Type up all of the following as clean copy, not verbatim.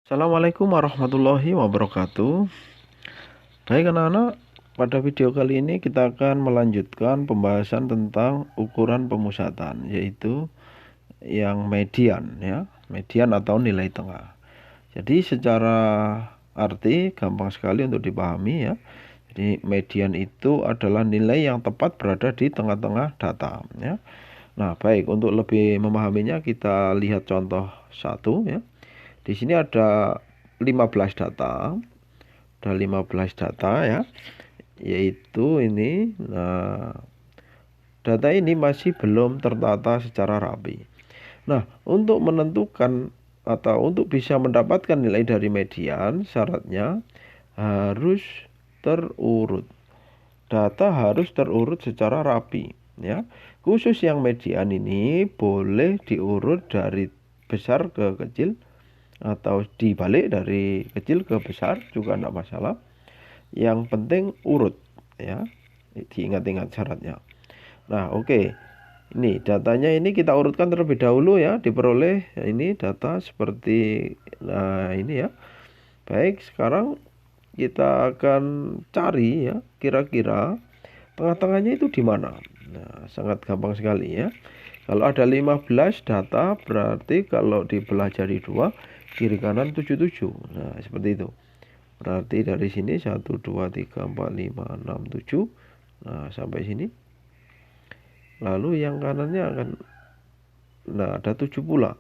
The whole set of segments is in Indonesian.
Assalamualaikum warahmatullahi wabarakatuh. Baik anak-anak, pada video kali ini kita akan melanjutkan pembahasan tentang ukuran pemusatan, yaitu yang median ya, median atau nilai tengah. Jadi secara arti gampang sekali untuk dipahami ya. Jadi median itu adalah nilai yang tepat berada di tengah-tengah data ya. Nah, baik, untuk lebih memahaminya kita lihat contoh satu ya. Di sini ada 15 data. Ada 15 data ya. Yaitu ini. Nah, data ini masih belum tertata secara rapi. Nah, untuk menentukan atau untuk bisa mendapatkan nilai dari median, syaratnya harus terurut. Data harus terurut secara rapi ya. Khusus yang median ini boleh diurut dari besar ke kecil atau dibalik dari kecil ke besar juga tidak masalah. Yang penting urut ya. Diingat-ingat syaratnya. Nah, oke. Ini datanya ini kita urutkan terlebih dahulu ya, diperoleh ini data seperti ini ya. Baik, sekarang kita akan cari ya kira-kira tengah-tengahnya itu di mana. Nah, sangat gampang sekali ya. Kalau ada 15 data berarti kalau dibelah jadi 2 kiri kanan 77. Nah, seperti itu. Berarti dari sini 1 2 3 4 5 6 7. Nah, sampai sini. Lalu yang kanannya akan ada 7 pula.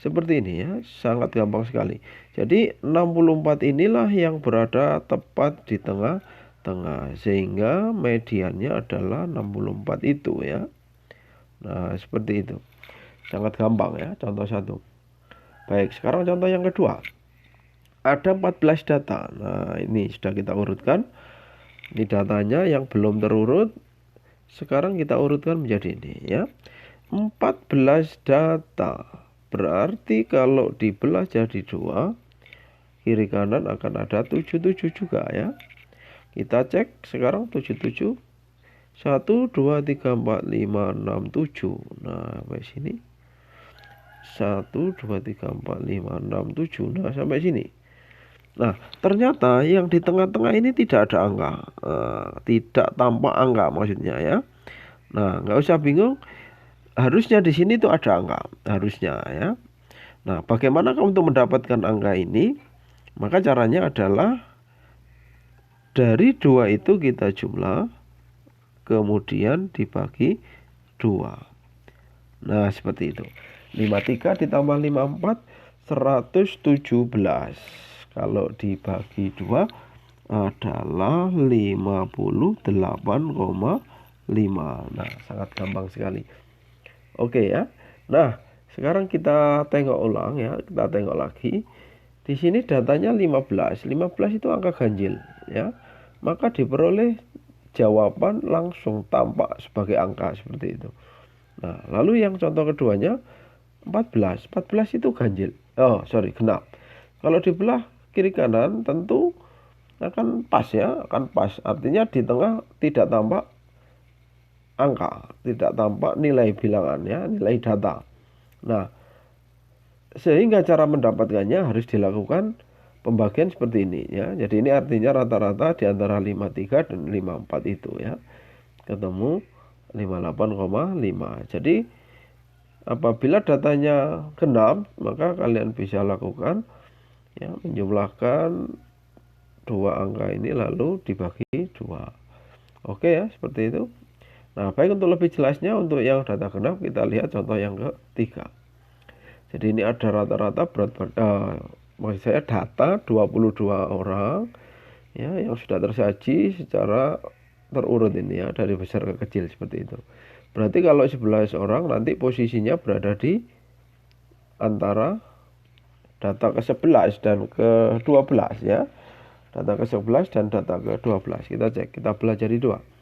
Seperti ini ya, sangat gampang sekali. Jadi 64 inilah yang berada tepat di tengah-tengah, sehingga mediannya adalah 64 itu ya. Nah, seperti itu. Sangat gampang ya, contoh satu. Baik, sekarang contoh yang kedua. Ada 14 data. Nah, ini sudah kita urutkan. Ini datanya yang belum terurut. Sekarang kita urutkan menjadi ini ya. 14 data. Berarti kalau dibelah jadi 2, kiri kanan akan ada 77 juga ya. Kita cek sekarang 77. 1 2 3 4 5 6 7. Nah, sampai sini. 1 2 3 4 5 6 7. Nah, sampai sini. Nah, ternyata yang di tengah-tengah ini tidak ada angka. Tidak tampak angka maksudnya ya. Nah, nggak usah bingung. Harusnya di sini tuh ada angka, harusnya ya. Nah, bagaimana untuk mendapatkan angka ini? Maka caranya adalah dari 2 itu kita jumlah, kemudian dibagi 2. Nah, seperti itu. 53 ditambah 54, 117. Kalau dibagi 2 adalah 58,5. Nah, sangat gampang sekali. Oke ya. Nah, sekarang kita tengok ulang ya, kita tengok lagi. Di sini datanya 15. 15 itu angka ganjil ya. Maka diperoleh jawaban langsung tampak sebagai angka seperti itu. Nah, lalu yang contoh keduanya 14. 14 itu ganjil. Oh, sorry, genap. Kalau dibelah kiri kanan tentu akan pas ya, akan pas. Artinya di tengah tidak tampak angka, tidak tampak nilai bilangan ya, nilai data. Nah, sehingga cara mendapatkannya harus dilakukan pembagian seperti ini ya. Jadi ini artinya rata-rata di antara 53 dan 54 itu ya. Ketemu 58,5. Jadi apabila datanya genap, maka kalian bisa lakukan ya, menjumlahkan dua angka ini lalu dibagi 2. Oke ya, seperti itu. Nah, baik, untuk lebih jelasnya untuk yang data genap kita lihat contoh yang ketiga. Jadi ini ada rata-rata maksud saya data 22 orang ya yang sudah tersaji secara terurut ini ya, dari besar ke kecil seperti itu. Berarti kalau 11 orang nanti posisinya berada di antara data ke-11 dan ke-12 ya. Data ke-11 dan data ke-12. Kita cek, kita pelajari 2.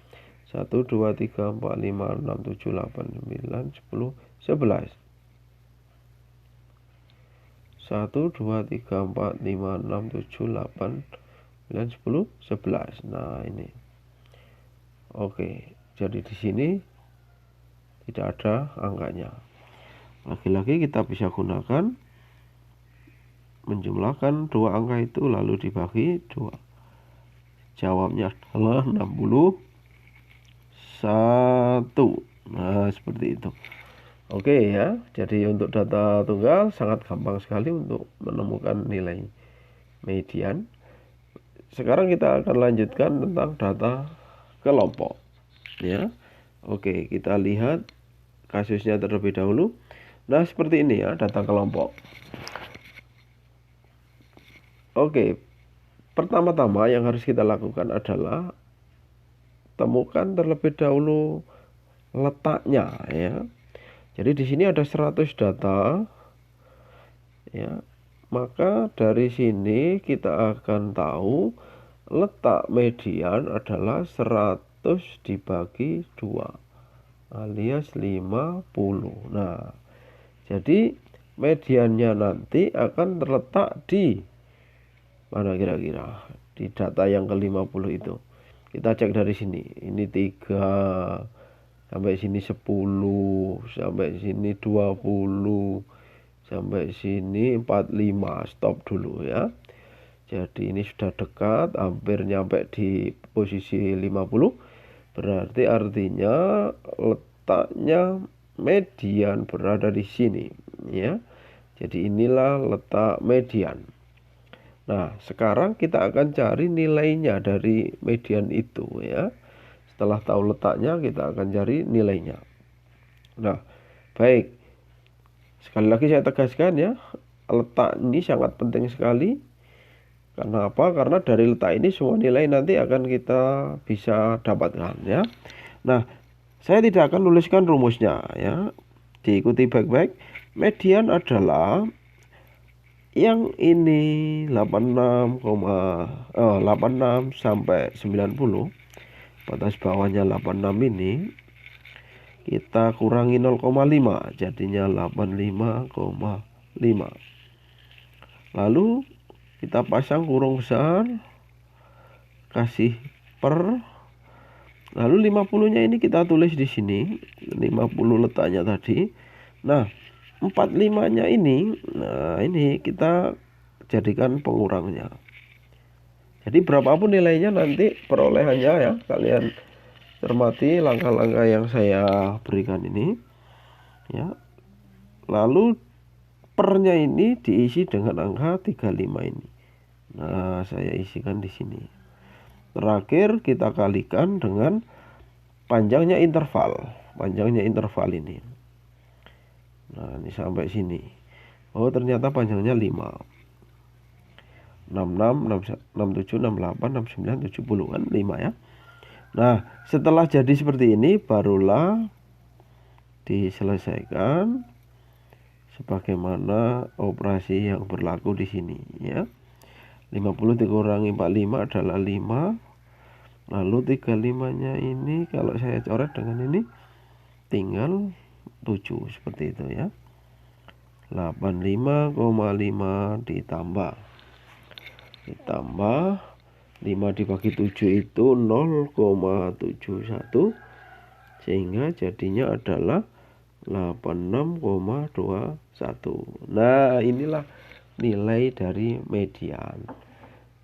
1, 2, 3, 4, 5, 6, 7, 8, 9, 10, 11. 1, 2, 3, 4, 5, 6, 7, 8, 9, 10, 11. Nah, ini. Oke, jadi di sini tidak ada angkanya. Lagi-lagi kita bisa gunakan menjumlahkan dua angka itu lalu dibagi 2. Jawabnya adalah 61. Nah, seperti itu. Oke ya, jadi untuk data tunggal sangat gampang sekali untuk menemukan nilai median. Sekarang kita akan lanjutkan tentang data kelompok ya. Oke, kita lihat kasusnya terlebih dahulu. Nah, seperti ini ya data kelompok. Oke, pertama-tama yang harus kita lakukan adalah temukan terlebih dahulu letaknya ya. Jadi di sini ada 100 data ya. Maka dari sini kita akan tahu letak median adalah 100 dibagi 2 alias 50. Nah, jadi mediannya nanti akan terletak di mana kira-kira? Di data yang ke-50 itu. Kita cek dari sini. Ini 3, sampai sini 10, sampai sini 20, sampai sini 45. Stop dulu ya. Jadi ini sudah dekat, hampir nyampe di posisi 50. Berarti artinya letaknya median berada di sini ya. Jadi inilah letak median. Nah, sekarang kita akan cari nilainya dari median itu ya. Setelah tahu letaknya, kita akan cari nilainya. Nah, baik. Sekali lagi saya tegaskan ya, letak ini sangat penting sekali. Karena apa? Karena dari letak ini semua nilai nanti akan kita bisa dapatkan ya. Nah, saya tidak akan nuliskan rumusnya ya. Diikuti baik-baik. Median adalah yang ini 86 sampai 90. Batas bawahnya 86 ini kita kurangi 0,5 jadinya 85,5. Lalu kita pasang kurung besar, kasih per, lalu 50-nya ini kita tulis di sini, 50 letaknya tadi. Nah, 45-nya ini, nah ini kita jadikan pengurangnya. Jadi berapapun nilainya nanti perolehannya ya, kalian cermati langkah-langkah yang saya berikan ini ya. Lalu pernya ini diisi dengan angka 35 ini. Nah, saya isikan di sini. Terakhir kita kalikan dengan panjangnya interval. Panjangnya interval ini. Nah, ini sampai sini. Oh, ternyata panjangnya 5. 66, 67, 68, 69, 70 kan 5 ya. Nah, setelah jadi seperti ini barulah diselesaikan sebagaimana operasi yang berlaku di sini ya. 50 dikurangi 45 adalah 5. Lalu 35-nya ini kalau saya coret dengan ini tinggal 7 seperti itu ya. 85,5 ditambah 5 dibagi 7 itu 0,71 sehingga jadinya adalah 86,21. Nah, inilah nilai dari median.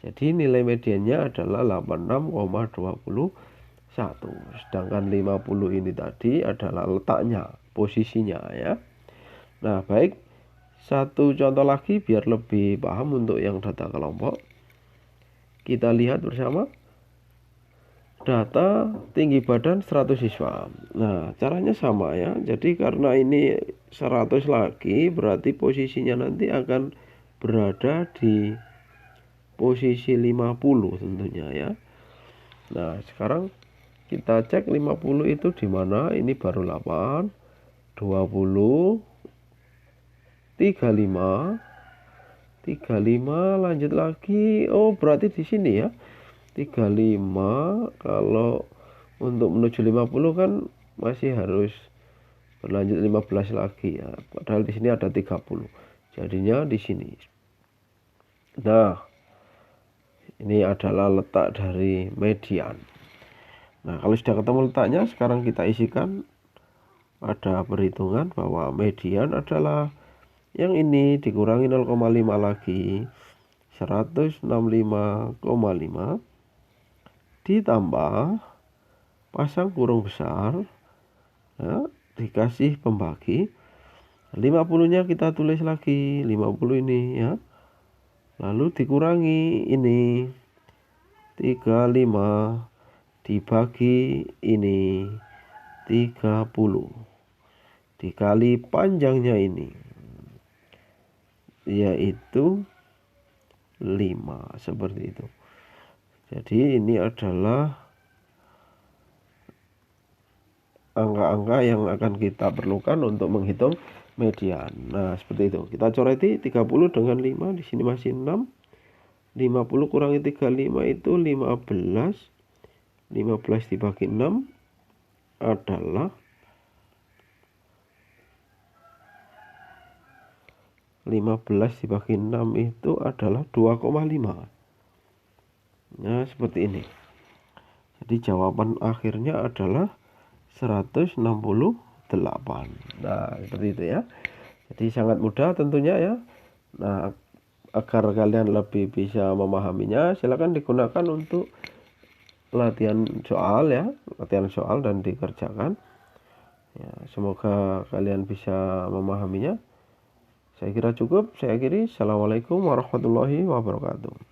Jadi nilai mediannya adalah 86,21. Sedangkan 50 ini tadi adalah letaknya, posisinya ya. Nah, baik. Satu contoh lagi biar lebih paham untuk yang data kelompok. Kita lihat bersama data tinggi badan 100 siswa. Nah, caranya sama ya. Jadi karena ini 100 lagi, berarti posisinya nanti akan berada di posisi 50 tentunya ya. Nah, sekarang kita cek 50 itu di mana? Ini baru 8, 20, 35, 35 lanjut lagi. Oh, berarti di sini ya. 35 kalau untuk menuju 50 kan masih harus berlanjut 15 lagi ya. Padahal di sini ada 30. Jadinya di sini. Nah, ini adalah letak dari median. Nah, kalau sudah ketemu letaknya, sekarang kita isikan pada perhitungan bahwa median adalah Yang ini dikurangi 0,5 lagi, 165,5 ditambah pasang kurung besar, ya, dikasih pembagi. 50-nya kita tulis lagi, 50 ini ya. Lalu dikurangi ini 35 dibagi ini 30 dikali panjangnya ini yaitu 5, seperti itu. Jadi ini adalah angka-angka yang akan kita perlukan untuk menghitung median. Nah, seperti itu. Kita coreti 30 dengan 5, di sini masih 6. 50 kurangi 35 itu 15. 15 dibagi 6 adalah 15 dibagi 6 itu adalah 2,5. Nah, seperti ini. Jadi jawaban akhirnya adalah 168. Nah, seperti itu ya. Jadi sangat mudah tentunya ya. Nah, agar kalian lebih bisa memahaminya, silakan digunakan untuk latihan soal ya, latihan soal dan dikerjakan. Ya, semoga kalian bisa memahaminya. Saya kira cukup. Saya akhiri. Assalamualaikum warahmatullahi wabarakatuh.